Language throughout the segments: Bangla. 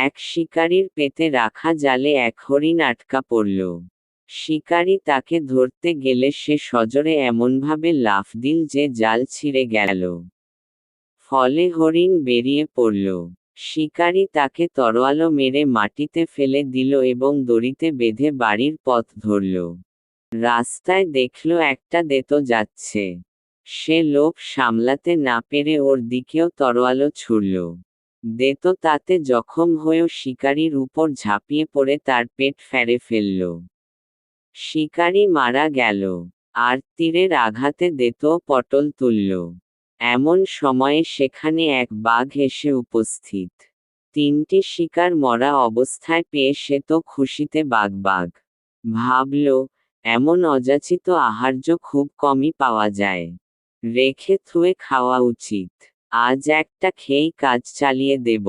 এক শিকারীর পেটে রাখা জালে এক হরিণ আটকা পড়ল। শিকারী তাকে ধরতে গেলে সে সজোরে এমনভাবে লাফ দিল যে জাল ছিঁড়ে গেল। ফলে হরিণ বেরিয়ে পড়ল। শিকারী তাকে তরোয়াল মেরে মাটিতে ফেলে দিল এবং দড়িতে বেঁধে বাড়ির পথ ধরল। রাস্তায় দেখল একটা দেতো যাচ্ছে। সে লোভ সামলাতে না পেরে ওর দিকেও তরোয়াল ছুড়ল। দেতো তাতে জখম হয়েও শিকারীর উপর ঝাঁপিয়ে পড়ে তার পেট ফেড়ে ফেলল। শিকারী মারা গেল, আর তীরের আঘাতে দেতোও পটল তুলল। এমন সময়ে সেখানে এক বাঘ এসে উপস্থিত। তিনটি শিকার মরা অবস্থায় পেয়ে সে তো খুশিতে বাগ। ভাবল, এমন অযাচিত আহার্য খুব কমই পাওয়া যায়। রেখে থুয়ে খাওয়া উচিত। আজ একটা খেয়েই কাজ চালিয়ে দেব।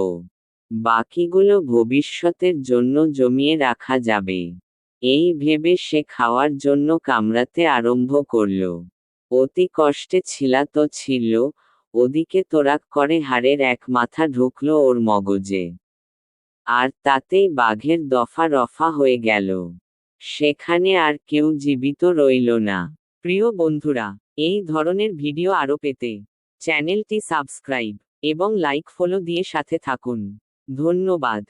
বাকিগুলো ভবিষ্যতের জন্য জমিয়ে রাখা যাবে। এই ভেবে সে খাওয়ার জন্য কামড়াতে আরম্ভ করল। অতি কষ্টে ছিলাতো ছিল, ওদিকে তোরাক করে হাড়ের এক মাথা ঢুকল ওর মগজে। আর তাতেই বাঘের দফা রফা হয়ে গেল। সেখানে আর কেউ জীবিত রইল না। প্রিয় বন্ধুরা, এই ধরনের ভিডিও আরও পেতে চ্যানেলটি সাবস্ক্রাইব এবং লাইক ফলো দিয়ে সাথে থাকুন। ধন্যবাদ।